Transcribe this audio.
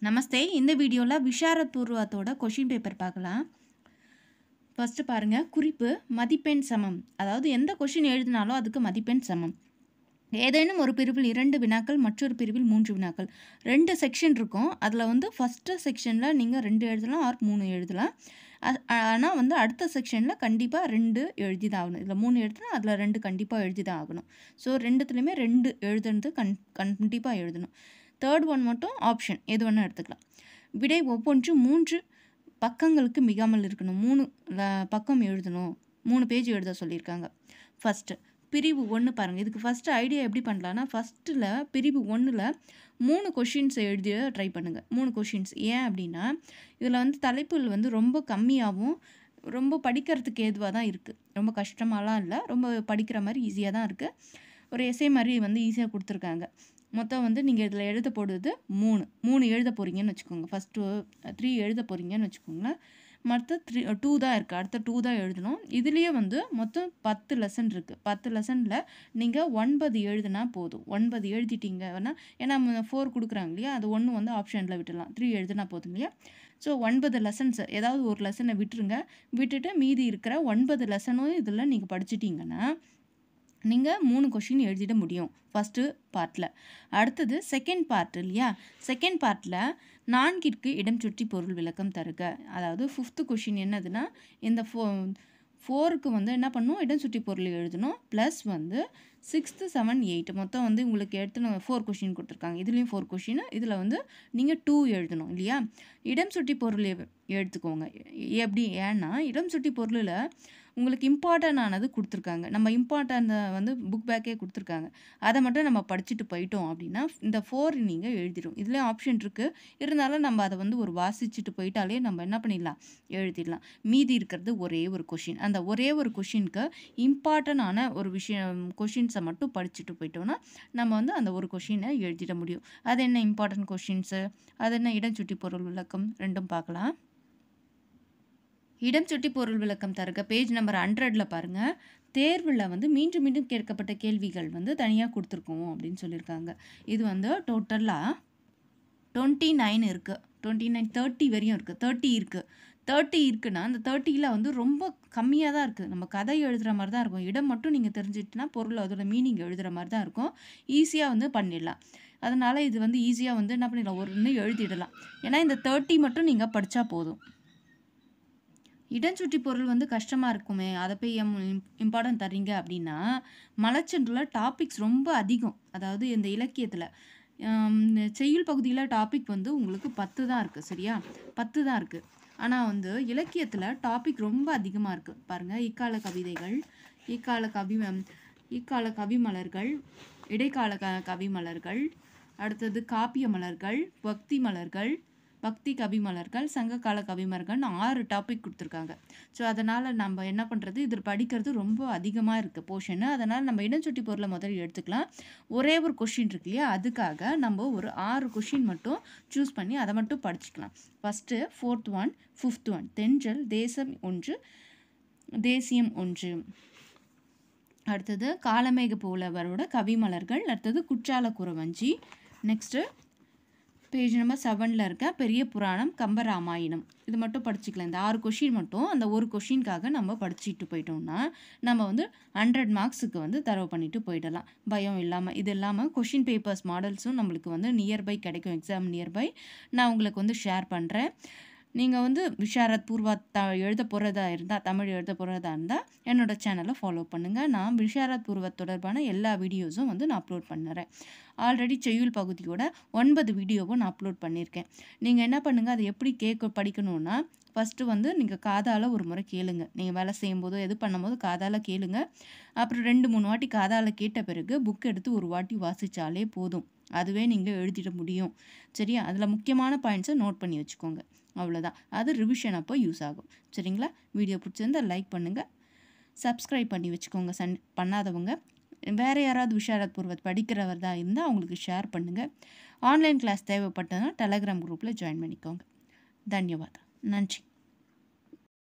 நமஸ்தே. இந்த வீடியோல Visharad பூர்வத்தோட question paper பார்க்கலாம். ஃபர்ஸ்ட் பாருங்க, குறிப்பு மதிப்பெண் சமம். அதாவது எந்த கொஷின் எழுதினாலும் அதுக்கு மதிப்பெண் சமம். ஏதேனும் ஒரு பிரிவில் 2 வினாக்கள், மற்றொரு பிரிவில் 3 வினாக்கள். 2 செக்ஷன் இருக்கும். அதில் ஃபஸ்ட்டு செக்ஷனில் நீங்கள் 2 எழுதலாம் ஆர் 3 எழுதலாம். ஆனால் அடுத்த செக்ஷனில் கண்டிப்பாக 2 எழுதி தான் ஆகணும். இதில் 3 எழுதுனா அதில் 2 கண்டிப்பாக எழுதி தான் ஆகணும். ஸோ 2த்துலேயுமே 2 எழுதுறது கண்டிப்பாக எழுதணும். தேர்ட் ஒன் மட்டும் ஆப்ஷன் எது வேணால் எடுத்துக்கலாம். விடை ஒவ்வொன்றும் 3 பக்கங்களுக்கு மிகாமல் இருக்கணும். 3 பக்கம் எழுதணும். 3 பேஜ் எழுத சொல்லியிருக்காங்க. ஃபஸ்ட்டு பிரிவு 1 பாருங்கள். இதுக்கு ஃபஸ்ட்டு ஐடியா எப்படி பண்ணலான்னா, ஃபஸ்ட்டில் பிரிவு 1ல் 3 கொஷின்ஸ் எழுதி ட்ரை பண்ணுங்கள். 3 கொஷின்ஸ். ஏன் அப்படின்னா, இதில் தலைப்புகள் ரொம்ப கம்மியாகவும் ரொம்ப படிக்கிறதுக்கு ஏதுவாக தான் இருக்குது. ரொம்ப கஷ்டமாலாம் இல்லை, ரொம்ப படிக்கிற மாதிரி ஈஸியாக தான் இருக்குது. ஒரு எஸ்ஏ மாதிரி ஈஸியாக கொடுத்துருக்காங்க. மொத்தம் நீங்கள் இதில் எழுத போடுறது 3 எழுத போகிறீங்கன்னு வச்சுக்கோங்க. ஃபஸ்ட்டு 3 எழுத போகிறீங்கன்னு வச்சுக்கோங்களேன். மற்ற 2 தான் இருக்குது. அடுத்த 2 தான் எழுதணும். இதுலேயே மொத்தம் 10 லெசன் இருக்குது. 10 லெசனில் நீங்கள் 9 எழுதுனா போதும். 9 எழுதிட்டீங்கன்னா, ஏன்னா 4 கொடுக்குறாங்க இல்லையா, அது 1 ஆப்ஷனில் விட்டுடலாம். 3 எழுதுனா போதும் இல்லையா. ஸோ 9 லெசன்ஸ், ஏதாவது ஒரு லெசனை விட்டுட்டு மீதி இருக்கிற 9 லெசனும் இதில் நீங்கள் படிச்சிட்டிங்கன்னா நீங்கள் 3 கொஷின் எழுதிட முடியும் ஃபஸ்ட்டு பார்ட்டில். அடுத்தது செகண்ட் பார்ட் இல்லையா. செகண்ட் பார்ட்டில் 4ற்கு இடம் சுற்றி பொருள் விளக்கம் தருக. அதாவது 5th கொஷின் என்னதுன்னா, இந்த 4க்கு என்ன பண்ணணும், இடம் சுற்றி பொருள் எழுதணும். ப்ளஸ் 6th 7 8 மொத்தம் உங்களுக்கு எடுத்து 4 கொஷின் கொடுத்துருக்காங்க. இதுலேயும் 4 கொஷின். இதில் நீங்கள் 2 எழுதணும் இல்லையா. இடம் சுற்றி பொருள் எடுத்துக்கோங்க. எப்படி ஏன்னா, இடம் சுற்றி பொருளில் உங்களுக்கு இம்பார்ட்டன்டானது கொடுத்துருக்காங்க. நம்ம இம்பார்ட்டன்ட் புக் பேக்கே கொடுத்துருக்காங்க. அதை மட்டும் நம்ம படிச்சுட்டு போயிட்டோம் அப்படின்னா இந்த 4 நீங்கள் எழுதிடும். இதுலேயும் ஆப்ஷன் இருக்குது. இருந்தாலும் நம்ம அதை ஒரு வாசிச்சுட்டு போயிட்டாலே நம்ம என்ன பண்ணிடலாம், எழுதிடலாம். மீதி இருக்கிறது ஒரே ஒரு கொஷின். அந்த ஒரே ஒரு கொஷினுக்கு இம்பார்ட்டன்டான ஒரு விஷயம் கொஷின்ஸை மட்டும் படிச்சுட்டு போயிட்டோம்னா நம்ம அந்த ஒரு கொஷினை எழுதிட முடியும். அது என்ன இம்பார்ட்டன்ட் கொஷின்ஸு, அது என்ன இடம் சுட்டி பொருள் விளக்கம், ரெண்டும் பார்க்கலாம். இடம் சுட்டி பொருள் விளக்கம் தருக. பேஜ் நம்பர் 100ல் பாருங்கள். தேர்வில் மீண்டும் மீண்டும் கேட்கப்பட்ட கேள்விகள் தனியாக கொடுத்துருக்கோம் அப்படின்னு சொல்லியிருக்காங்க. இது டோட்டலாக 29 இருக்குது. 29 30 வரையும் இருக்குது. 30 இருக்குது. 30 இருக்குன்னா அந்த 30ல் ரொம்ப கம்மியாக தான் இருக்குது. நம்ம கதை எழுதுகிற மாதிரி தான் இருக்கும். இடம் மட்டும் நீங்கள் தெரிஞ்சிட்டுனா பொருள் அதோட மீனிங் எழுதுகிற மாதிரி தான் இருக்கும். ஈஸியாக பண்ணிடலாம். அதனால் இது ஈஸியாக என்ன பண்ணிடலாம், ஒன்று எழுதிடலாம். ஏன்னா இந்த 30 மட்டும் நீங்கள் படித்தா போதும். இடஞ்சுட்டி பொருள் கஷ்டமாக இருக்குமே, அதை போய் இம்பார்ட்டன்ட் தர்றீங்க அப்படின்னா, மலைச்சென்றில் டாபிக்ஸ் ரொம்ப அதிகம். அதாவது இந்த இலக்கியத்தில் செய்யுள் பகுதியில் டாபிக் உங்களுக்கு 10 தான் இருக்குது. சரியா, 10 தான் இருக்குது. ஆனால் இலக்கியத்தில் டாபிக் ரொம்ப அதிகமாக இருக்குது. பாருங்கள், இக்கால கவிதைகள், இக்கால கவிமலர்கள், இடைக்கால கவிமலர்கள், அடுத்தது காப்பிய மலர்கள், பக்தி மலர்கள், பக்தி கவிமலர்கள், சங்ககால கவிமலர்கள் 6 டாபிக் கொடுத்துருக்காங்க. ஸோ அதனால் நம்ம என்ன பண்ணுறது, இதில் படிக்கிறது ரொம்ப அதிகமாக இருக்குது போர்ஷனு. அதனால் நம்ம இடஞ்சுட்டி பொருளை முதல்ல எடுத்துக்கலாம். ஒரே ஒரு கொஷின் இருக்கு இல்லையா, அதுக்காக நம்ம ஒரு 6 கொஷின் மட்டும் சூஸ் பண்ணி அதை மட்டும் படிச்சுக்கலாம். First 4th 1, 5th 1. தென்றல், தேசம் 1, தேசியம் 1. அடுத்தது காலமேக புலவரோட கவிமலர்கள். அடுத்தது குற்றால குறவஞ்சி. நெக்ஸ்ட்டு பேஜ் நம்பர் 7ல் இருக்க பெரிய புராணம், கம்பராமாயணம். இது மட்டும் படிச்சுக்கலாம். இந்த 6 கொஷின் மட்டும் அந்த ஒரு கொஷினுக்காக நம்ம படிச்சுட்டு போயிட்டோம்னா நம்ம 100 மார்க்ஸுக்கு தரவு பண்ணிட்டு போயிடலாம், பயம் இல்லாமல். இது இல்லாமல் கொஷின் பேப்பர்ஸ் மாடல்ஸும் நம்மளுக்கு நியர்பை கிடைக்கும். எக்ஸாம் நியர்பை நான் உங்களுக்கு ஷேர் பண்ணுறேன். நீங்கள் விஷாரத் பூர்வா எழுத போகிறதா இருந்தால், தமிழ் எழுத போகிறதா இருந்தால் என்னோடய சேனலை ஃபாலோ பண்ணுங்கள். நான் விஷாரத் பூர்வா தொடர்பான எல்லா வீடியோஸும் நான் அப்லோட் பண்ணுறேன். ஆல்ரெடி செய்யுள் பகுதியோட 9 வீடியோவும் நான் அப்லோட் பண்ணியிருக்கேன். நீங்கள் என்ன பண்ணுங்கள், அதை எப்படி படிக்கணும்னா, ஃபஸ்ட்டு நீங்கள் காதால் ஒரு முறை கேளுங்க. நீங்கள் வேலை செய்யும்போதோ எது பண்ணும்போது காதால் கேளுங்க. அப்புறம் 2-3 வாட்டி காதால் கேட்ட பிறகு புக் எடுத்து ஒரு வாட்டி வாசித்தாலே போதும். அதுவே நீங்கள் எழுதிட முடியும். சரியா, அதில் முக்கியமான பாயிண்ட்ஸை நோட் பண்ணி வச்சுக்கோங்க. அவ்வளோதான். அது ரிவிஷன் அப்போ யூஸ் ஆகும். சரிங்களா, வீடியோ பிடிச்சிருந்தா லைக் பண்ணுங்கள், சப்ஸ்கிரைப் பண்ணி வச்சுக்கோங்க. பண்ணாதவங்க. வேறு யாராவது விஷாரத் பூர்வத் படிக்கிறவர் தான் இருந்தால் அவங்களுக்கு ஷேர் பண்ணுங்கள். ஆன்லைன் கிளாஸ் தேவைப்பட்டதுன்னா டெலகிராம் குரூப்பில் ஜாயின் பண்ணிக்கோங்க. தன்யவாதம். நன்றி.